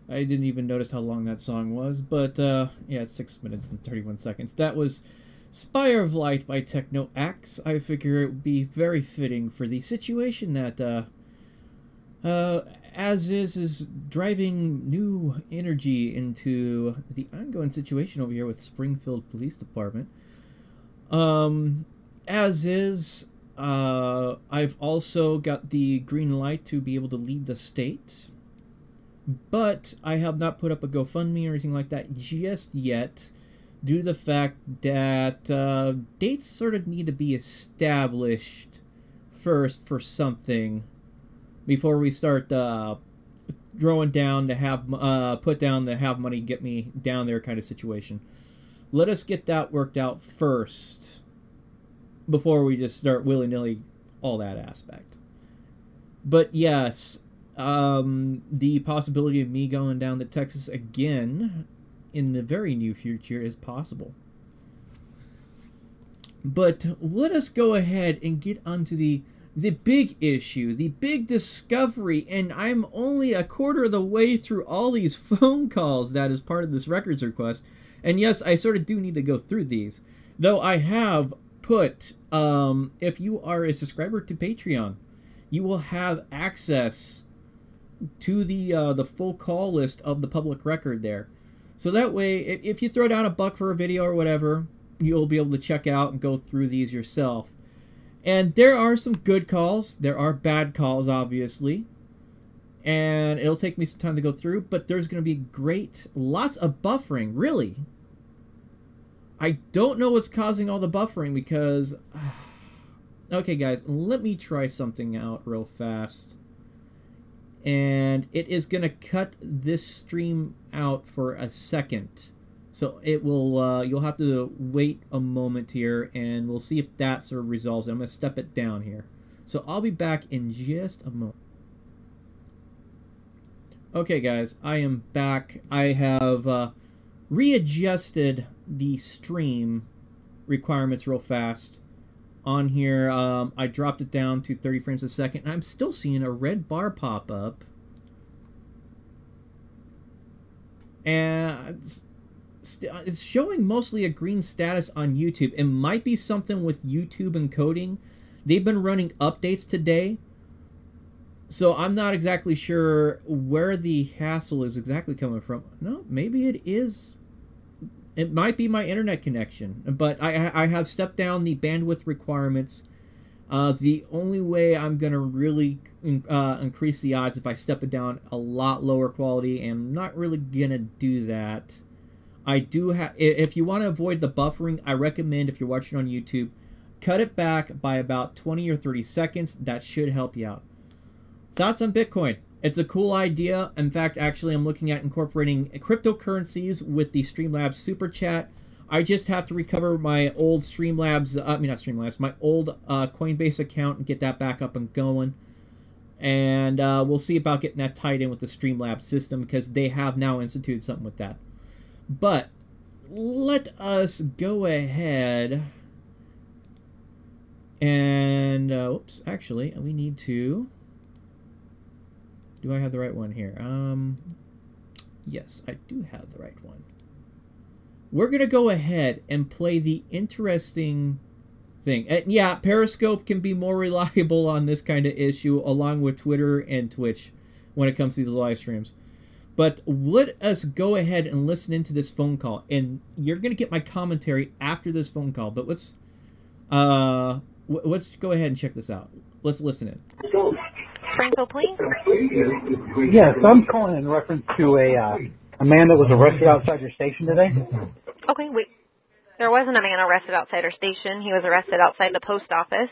I didn't even notice how long that song was, but yeah, it's 6 minutes and 31 seconds. That was Spire of Light by Techno Axe. I figure it would be very fitting for the situation that as is driving new energy into the ongoing situation over here with Springfield Police Department. As is, I've also got the green light to be able to leave the state, but I have not put up a GoFundMe or anything like that just yet, due to the fact that dates sort of need to be established first for something before we start throwing down to have put down to have money get me down there kind of situation. Let us get that worked out first before we just start willy-nilly all that aspect. But yes, the possibility of me going down to Texas again in the very near future is possible. But let us go ahead and get onto the big issue, the big discovery, and I'm only a quarter of the way through all these phone calls that is part of this records request. And yes, I sort of do need to go through these. Though I have put, if you are a subscriber to Patreon, you will have access to the full call list of the public record there. So that way, if you throw down a buck for a video or whatever, you'll be able to check out and go through these yourself. And there are some good calls. There are bad calls, obviously. And it'll take me some time to go through, but there's going to be lots of buffering, really. I don't know what's causing all the buffering because... Okay, guys, let me try something out real fast. And it is going to cut this stream out for a second. So it will, you'll have to wait a moment here, and we'll see if that sort of resolves it. I'm going to step it down here. So I'll be back in just a moment. Okay, guys, I am back. I have readjusted the stream requirements real fast. On here, I dropped it down to 30 frames a second, and I'm still seeing a red bar pop up. And it's showing mostly a green status on YouTube. It might be something with YouTube encoding. They've been running updates today, so I'm not exactly sure where the hassle is exactly coming from. No, maybe it is. It might be my internet connection, but I have stepped down the bandwidth requirements. The only way I'm going to really increase the odds if I step it down a lot lower quality, and I'm not really going to do that. I do have, if you want to avoid the buffering, I recommend, if you're watching on YouTube, cut it back by about 20 or 30 seconds. That should help you out. Thoughts on Bitcoin? It's a cool idea. In fact, actually, I'm looking at incorporating cryptocurrencies with the Streamlabs Super Chat. I just have to recover my old Streamlabs, my old Coinbase account and get that back up and going. And we'll see about getting that tied in with the Streamlabs system, because they have now instituted something with that. But let us go ahead and, oops, actually, we need to, do I have the right one here? Yes, I do have the right one. We're going to go ahead and play the interesting thing. And yeah, Periscope can be more reliable on this kind of issue, along with Twitter and Twitch when it comes to these live streams. But let us go ahead and listen into this phone call. And you're going to get my commentary after this phone call. But let's go ahead and check this out. Let's listen in. Springfield, please? Yes, I'm calling in reference to a man that was arrested outside your station today. Okay, wait. There wasn't a man arrested outside our station. He was arrested outside the post office.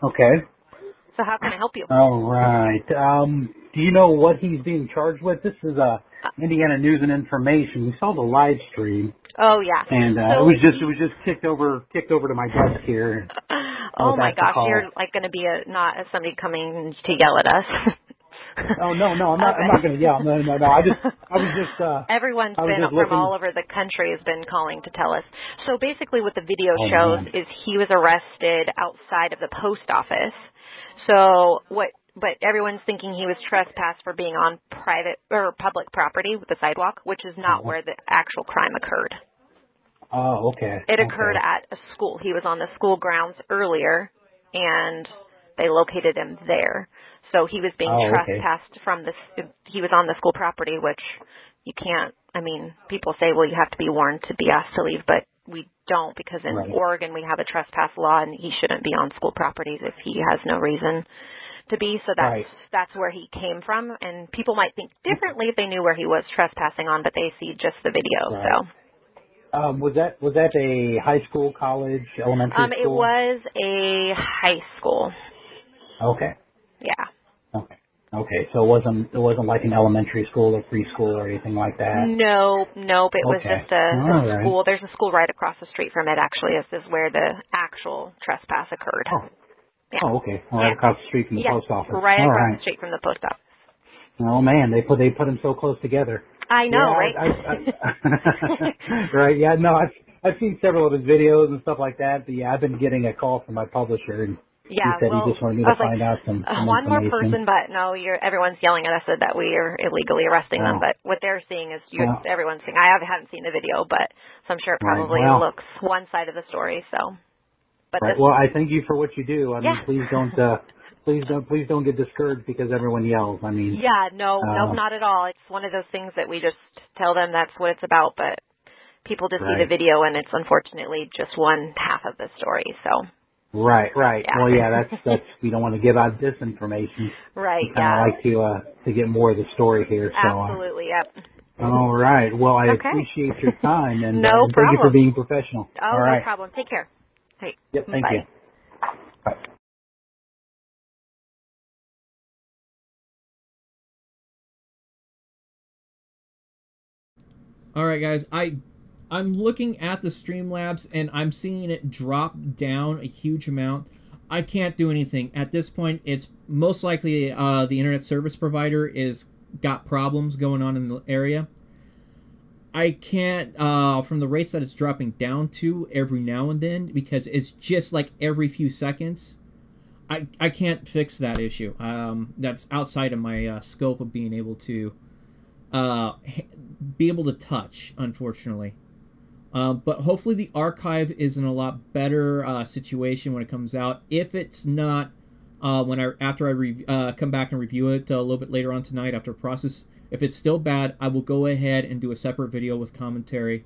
Okay. So how can I help you? All right. Do you know what he's being charged with? This is Indiana News and Information. We saw the live stream. Oh yeah. And so it was just kicked over to my desk here. Oh my gosh, you're like going to be not somebody coming to yell at us. Oh no, I'm not. Okay. I'm not going to yell. No. I was just. Everyone's been from all over the country has been calling to tell us. So basically, what the video shows is he was arrested outside of the post office. So what but everyone's thinking he was trespassed for being on private or public property with the sidewalk, which is not where the actual crime occurred. Oh, okay. It occurred at a school. He was on the school grounds earlier, and they located him there. So he was being trespassed from this. He was on the school property, which you can't. I mean, people say, well, you have to be warned to be asked to leave, but we don't, because in Oregon we have a trespass law, and he shouldn't be on school properties if he has no reason to be. So that's where he came from, and people might think differently if they knew where he was trespassing on, but they see just the video. So. Was that a high school, college, elementary school? It was a high school. Okay. Yeah. Okay. So it wasn't like an elementary school or preschool or anything like that. Nope. It was just a school. There's a school right across the street from it. Actually, this is where the actual trespass occurred. Oh. Yeah. Oh, okay. Right across the street from the post office. Right across the street from the post office. Oh man, they put them so close together. I know, right? Right. Yeah. No, I've seen several of his videos and stuff like that. But yeah, I've been getting a call from my publisher, and he said he just wanted me to find out some one more information. person, but no, everyone's yelling at us that we are illegally arresting them. But what they're seeing is everyone's seeing. I haven't seen the video, but so I'm sure it probably looks one side of the story. So, but well, I thank you for what you do. I mean, please don't get discouraged because everyone yells. I mean, no, not at all. It's one of those things that we just tell them that's what it's about, but people just see the video, and it's unfortunately just one half of the story. So. Right. Yeah. Well, yeah, that's we don't want to give out disinformation. Right. We kind of like to get more of the story here. So. Absolutely. Yep. All right. Well, I appreciate your time, and no thank you for being professional. Oh, all right. No problem. Take care. Hey. Yep. Thank you. Bye. All right, guys. I'm looking at the Streamlabs, and I'm seeing it drop down a huge amount. I can't do anything. At this point, it's most likely the internet service provider is got problems going on in the area. I can't, from the rates that it's dropping down to every now and then, because it's just like every few seconds, I can't fix that issue. That's outside of my scope of being able to touch, unfortunately. But hopefully the archive is in a lot better situation when it comes out. If it's not, after I come back and review it a little bit later on tonight after process, if it's still bad, I will go ahead and do a separate video with commentary.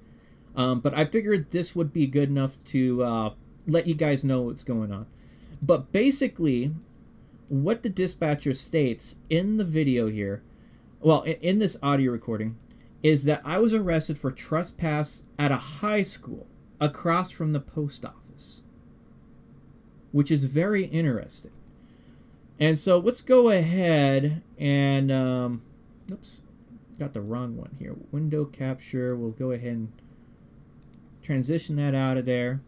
But I figured this would be good enough to let you guys know what's going on. But basically, what the dispatcher states in the video here, well, in this audio recording, is that I was arrested for trespass at a high school across from the post office, which is very interesting. And so let's go ahead and, oops, got the wrong one here. Window capture, we'll go ahead and transition that out of there.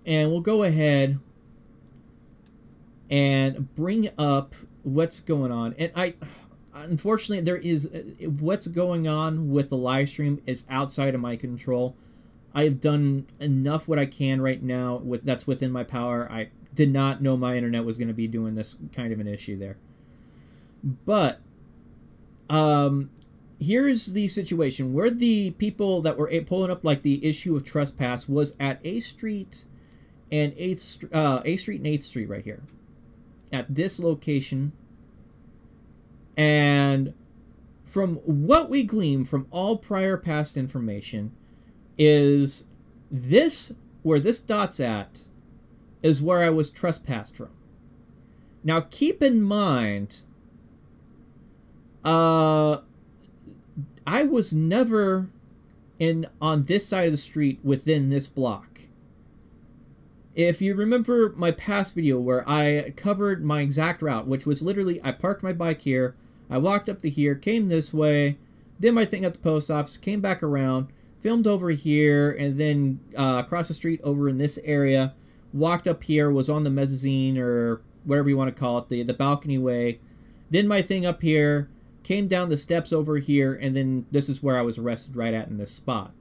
And we'll go ahead and bring up what's going on. And unfortunately, there is what's going on with the live stream is outside of my control. I have done enough what I can right now that's within my power. I did not know my internet was going to be doing this kind of an issue there. But here's the situation where the people that were pulling up like the issue of trespass was at A Street and 8th Street right here at this location. And from what we glean from all prior past information is this, where this dot's at, is where I was trespassed from. Now keep in mind, I was never on this side of the street within this block. If you remember my past video where I covered my exact route, which was literally I parked my bike here, I walked up to here, came this way, did my thing at the post office, came back around, filmed over here, and then across the street over in this area, walked up here, was on the mezzanine or whatever you want to call it, the balcony way, did my thing up here, came down the steps over here, and then this is where I was arrested right at in this spot.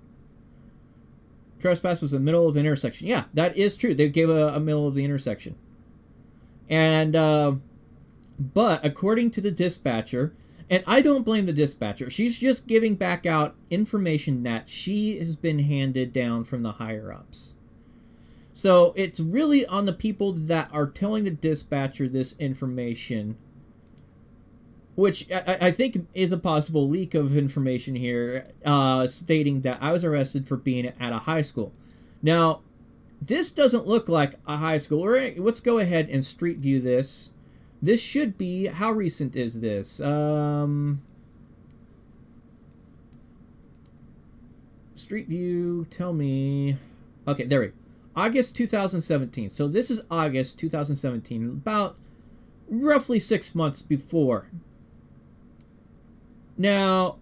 Trespass was the middle of the intersection. Yeah, that is true. They gave a middle of the intersection. And But according to the dispatcher, and I don't blame the dispatcher, she's just giving back out information that she has been handed down from the higher-ups. So it's really on the people that are telling the dispatcher this information, which I think is a possible leak of information here, stating that I was arrested for being at a high school. Now, this doesn't look like a high school. Let's go ahead and street view this. This should be, how recent is this? Street view, tell me. Okay, there we go. August 2017. So this is August 2017, about roughly 6 months before. Now,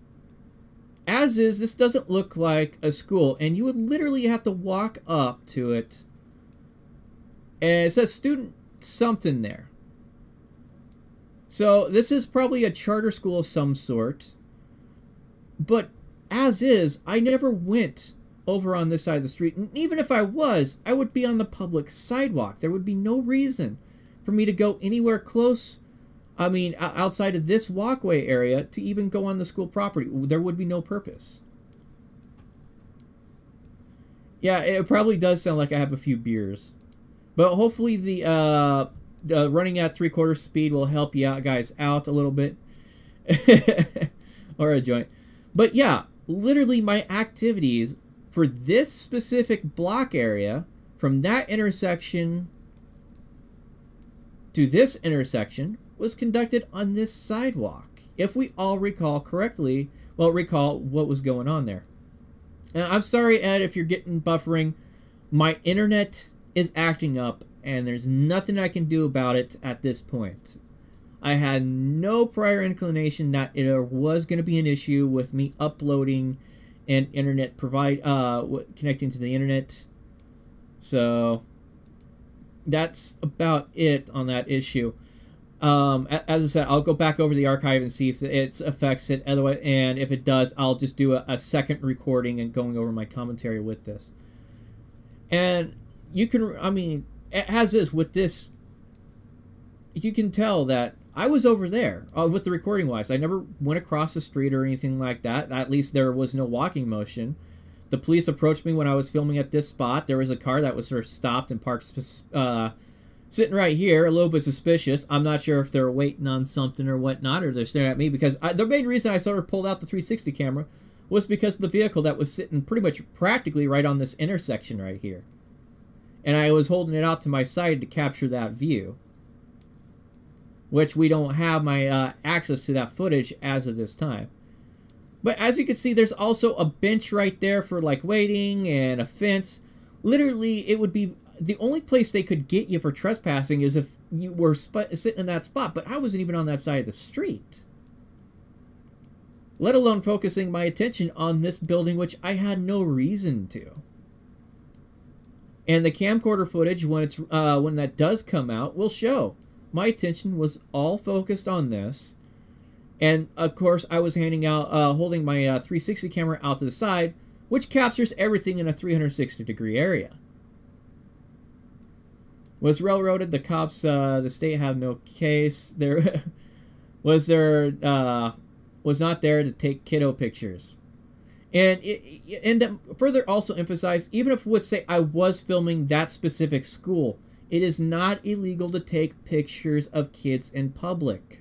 as is, this doesn't look like a school, and you would literally have to walk up to it. And it says student something there. So this is probably a charter school of some sort. But as is, I never went over on this side of the street. And even if I was, I would be on the public sidewalk. There would be no reason for me to go anywhere close, I mean, outside of this walkway area to even go on the school property. There would be no purpose. Yeah, it probably does sound like I have a few beers. But hopefully the running at 3/4 speed will help you guys out a little bit. Or a joint. But yeah, literally my activities for this specific block area, from that intersection to this intersection, was conducted on this sidewalk. If we all recall correctly, well, recall what was going on there. Now, I'm sorry, Ed, if you're getting buffering. My internet is acting up, and there's nothing I can do about it at this point. I had no prior inclination that it was going to be an issue with me uploading and internet connecting to the internet. So that's about it on that issue. As I said, I'll go back over the archive and see if it affects it. Otherwise, and if it does, I'll just do a second recording and going over my commentary with this. And you can, I mean, as is with this, you can tell that I was over there with the recording wise. I never went across the street or anything like that. At least there was no walking motion. The police approached me when I was filming at this spot. There was a car that was sort of stopped and parked sitting right here, a little bit suspicious. I'm not sure if they're waiting on something or whatnot, or they're staring at me, because the main reason I sort of pulled out the 360 camera was because of the vehicle that was sitting pretty much practically right on this intersection right here. And I was holding it out to my side to capture that view, which we don't have my access to that footage as of this time. But as you can see, there's also a bench right there for like waiting, and a fence. Literally, it would be the only place they could get you for trespassing is if you were sitting in that spot. But I wasn't even on that side of the street, let alone focusing my attention on this building, which I had no reason to. And the camcorder footage, when it's when that does come out, will show my attention was all focused on this. And of course, I was holding my 360 camera out to the side, which captures everything in a 360-degree area. Was railroaded. The cops, the state have no case. There was not there to take kiddo pictures. And to further also emphasize, even if, let's say, I was filming that specific school, it is not illegal to take pictures of kids in public.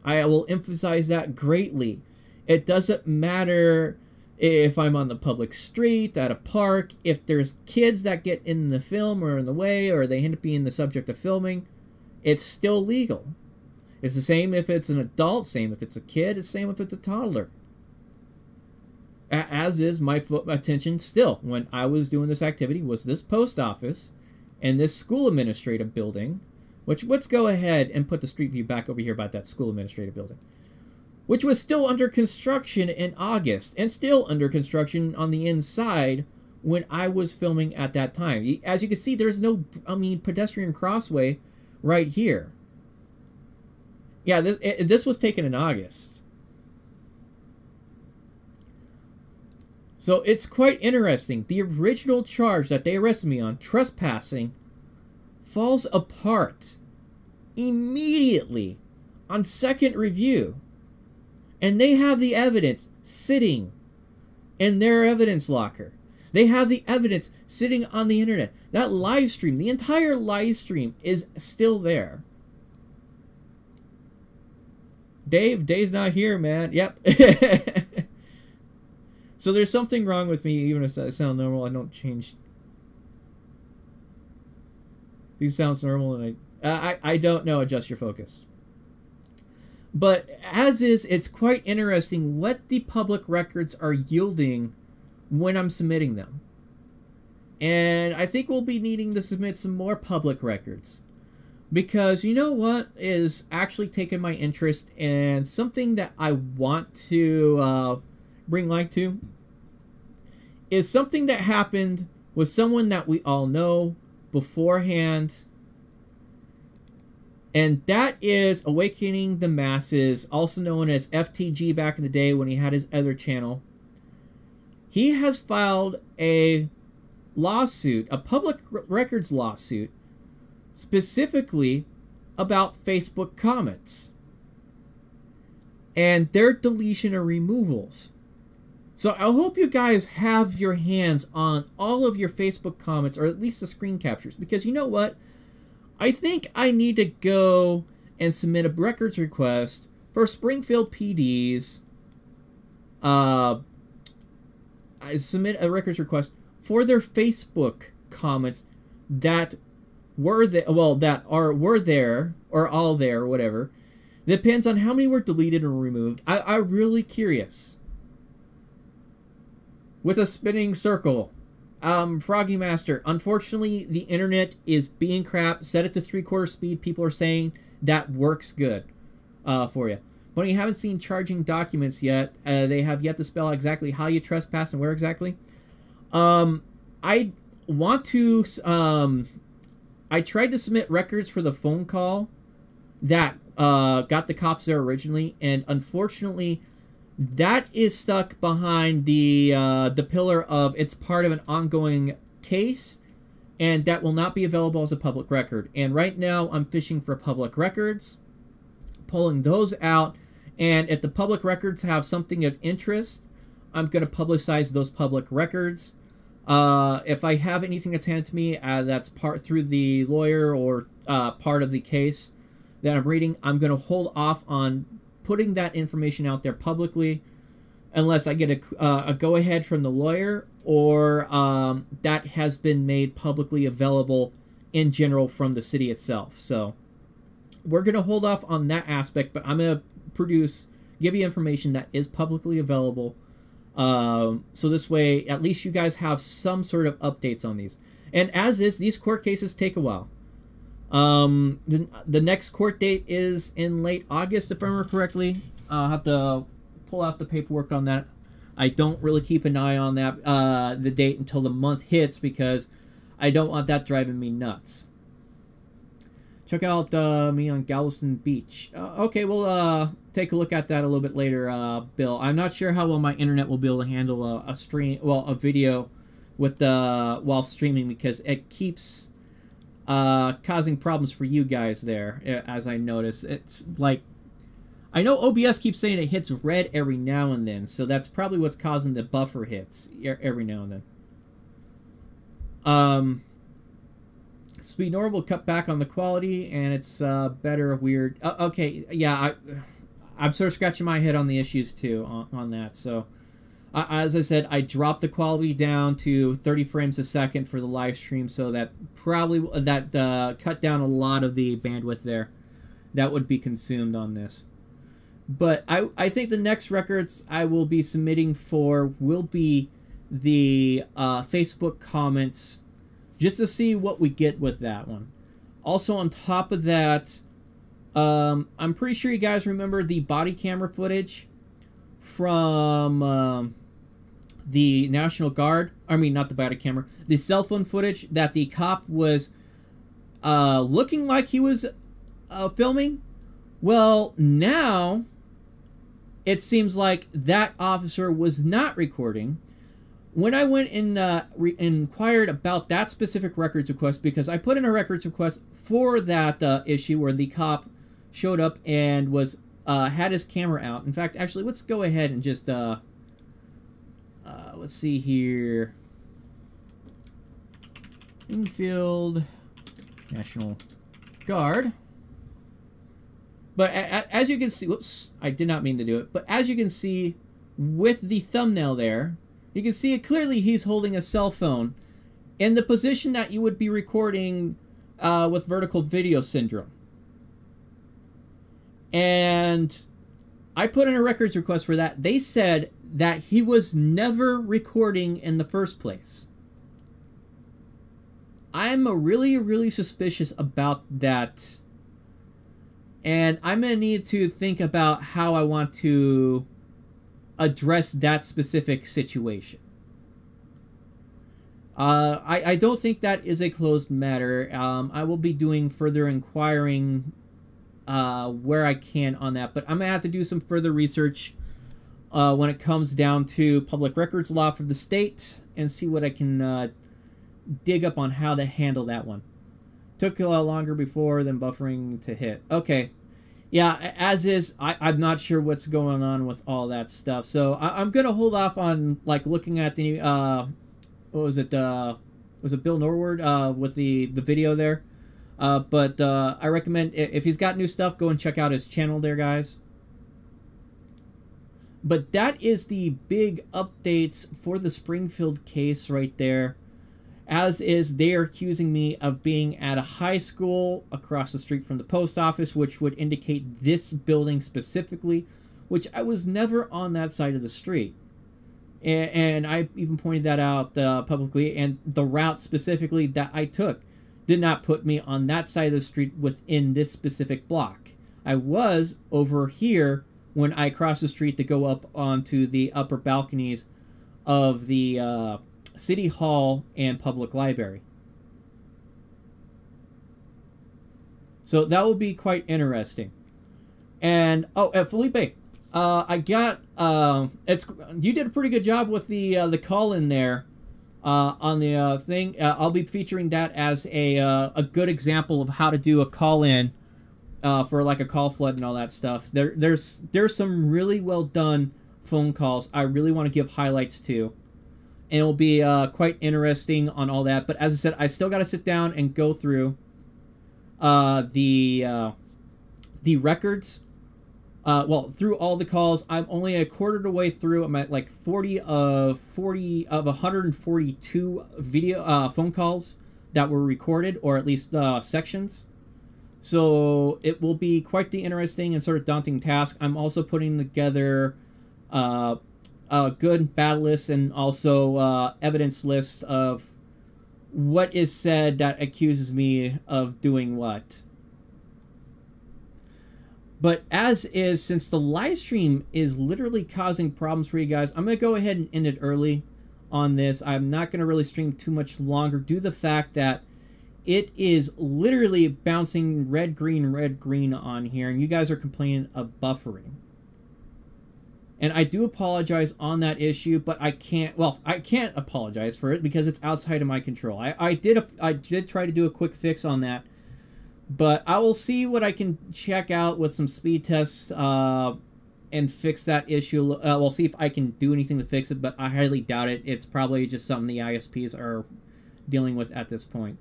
I will emphasize that greatly. It doesn't matter if I'm on the public street, at a park, if there's kids that get in the film or in the way, or they end up being the subject of filming, it's still legal. It's the same if it's an adult, same if it's a kid, it's the same if it's a toddler. As is my attention still, when I was doing this activity, was this post office and this school administrative building, which, let's go ahead and put the street view back over here about that school administrative building, which was still under construction in August, and still under construction on the inside when I was filming at that time. As you can see, there's no, pedestrian crossway right here. Yeah, this was taken in August. So it's quite interesting. The original charge that they arrested me on, trespassing, falls apart immediately on second review. And they have the evidence sitting in their evidence locker. They have the evidence sitting on the internet. That live stream, the entire live stream is still there. Dave's not here, man. Yep. So there's something wrong with me, even if I sound normal. I don't change. These sounds normal, and I don't know. Adjust your focus. But as is, it's quite interesting what the public records are yielding when I'm submitting them. And I think we'll be needing to submit some more public records. Because you know what is actually taking my interest, and something that I want to bring light to is something that happened with someone that we all know beforehand. And that is Awakening the Masses, also known as FTG back in the day when he had his other channel. He has filed a lawsuit, a public records lawsuit, specifically about Facebook comments and their deletion or removals. So I hope you guys have your hands on all of your Facebook comments, or at least the screen captures, because you know what? I think I need to go and submit a records request for Springfield PD's. I submit a records request for their Facebook comments that were there, well, that were there, or all there, or whatever. Depends on how many were deleted or removed. I'm really curious. With a spinning circle. Froggy Master, unfortunately, the internet is being crap. Set it to 3/4 speed. People are saying that works good for you. But you haven't seen charging documents yet. They have yet to spell out exactly how you trespass and where exactly. I want to... I tried to submit records for the phone call that got the cops there originally, and unfortunately, that is stuck behind the pillar of it's part of an ongoing case, and that will not be available as a public record. And right now, I'm fishing for public records, pulling those out, and if the public records have something of interest, I'm going to publicize those public records. If I have anything that's handed to me that's part through the lawyer or part of the case that I'm reading, I'm going to hold off on putting that information out there publicly unless I get a go-ahead from the lawyer, or that has been made publicly available in general from the city itself. So we're going to hold off on that aspect, but I'm going to give you information that is publicly available. So this way, at least you guys have some sort of updates on these. And as is, these court cases take a while. The next court date is in late August, if I remember correctly. I'll have to pull out the paperwork on that. I don't really keep an eye on that, the date until the month hits, because I don't want that driving me nuts. Check out me on Galveston Beach. Okay, we'll take a look at that a little bit later, Bill. I'm not sure how well my internet will be able to handle a video with while streaming, because it keeps causing problems for you guys there, as I notice. It's like, I know OBS keeps saying it hits red every now and then, so that's probably what's causing the buffer hits every now and then. Speed normal, cut back on the quality, and it's better, weird. Okay, yeah, I'm sort of scratching my head on the issues too on that. So, as I said, I dropped the quality down to 30 frames a second for the live stream, so that probably cut down a lot of the bandwidth there that would be consumed on this. But I think the next records I will be submitting for will be the Facebook comments, just to see what we get with that one. Also, on top of that, I'm pretty sure you guys remember the body camera footage from the National Guard. I mean, not the body camera. The cell phone footage that the cop was looking like he was filming. Well, now it seems like that officer was not recording. when I went and inquired about that specific records request, because I put in a records request for that issue where the cop showed up and was had his camera out. In fact, actually, let's go ahead and just let's see here. Springfield National Guard. But as you can see, whoops, I did not mean to do it. But as you can see with the thumbnail there, you can see it clearly he's holding a cell phone in the position that you would be recording with vertical video syndrome. And I put in a records request for that. They said that he was never recording in the first place. I'm really, really suspicious about that. And I'm going to need to think about how I want to address that specific situation. I don't think that is a closed matter. I will be doing further inquiring where I can on that. But I'm going to have to do some further research when it comes down to public records law for the state and see what I can dig up on how to handle that one. Took a lot longer before than buffering to hit. Okay. Yeah, as is, I'm not sure what's going on with all that stuff. So I'm going to hold off on like looking at the new, what was it? Was it Bill Norwood with the video there? But I recommend, if he's got new stuff, go and check out his channel there, guys. But that is the big updates for the Springfield case right there. As is, they are accusing me of being at a high school across the street from the post office, which would indicate this building specifically, which I was never on that side of the street. And I even pointed that out publicly, and the route specifically that I took did not put me on that side of the street within this specific block. I was over here when I crossed the street to go up onto the upper balconies of the City Hall and Public Library. So that will be quite interesting. And Felipe, I got you did a pretty good job with the call in there on the thing. I'll be featuring that as a good example of how to do a call in for like a call flood and all that stuff. There's some really well done phone calls I really want to give highlights to. And it'll be quite interesting on all that. But as I said, I still got to sit down and go through the records. Well, through all the calls. I'm only a quarter of the way through. I'm at like 40 of 142 video phone calls that were recorded, or at least sections. So it will be quite the interesting and sort of daunting task. I'm also putting together a good bad list and also evidence list of what is said that accuses me of doing what. But as is, since the live stream is literally causing problems for you guys, I'm going to go ahead and end it early on this. I'm not going to really stream too much longer due to the fact that it is literally bouncing red, green on here, and you guys are complaining of buffering. And I do apologize on that issue, but I can't apologize for it because it's outside of my control. I did try to do a quick fix on that, but I will see what I can check out with some speed tests and fix that issue. We'll see if I can do anything to fix it, but I highly doubt it. It's probably just something the ISPs are dealing with at this point.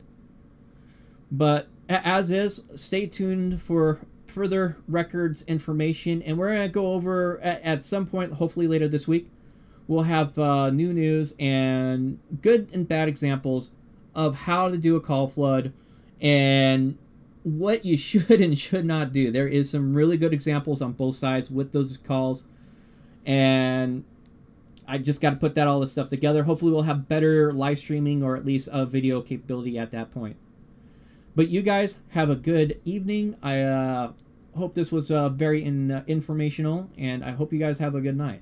But as is, stay tuned for further records information, and we're going to go over at some point, hopefully later this week, we'll have new news and good and bad examples of how to do a call flood and what you should and should not do. There is some really good examples on both sides with those calls, and I just got to put all this stuff together. Hopefully we'll have better live streaming or at least a video capability at that point. But you guys have a good evening. I hope this was very informational, and I hope you guys have a good night.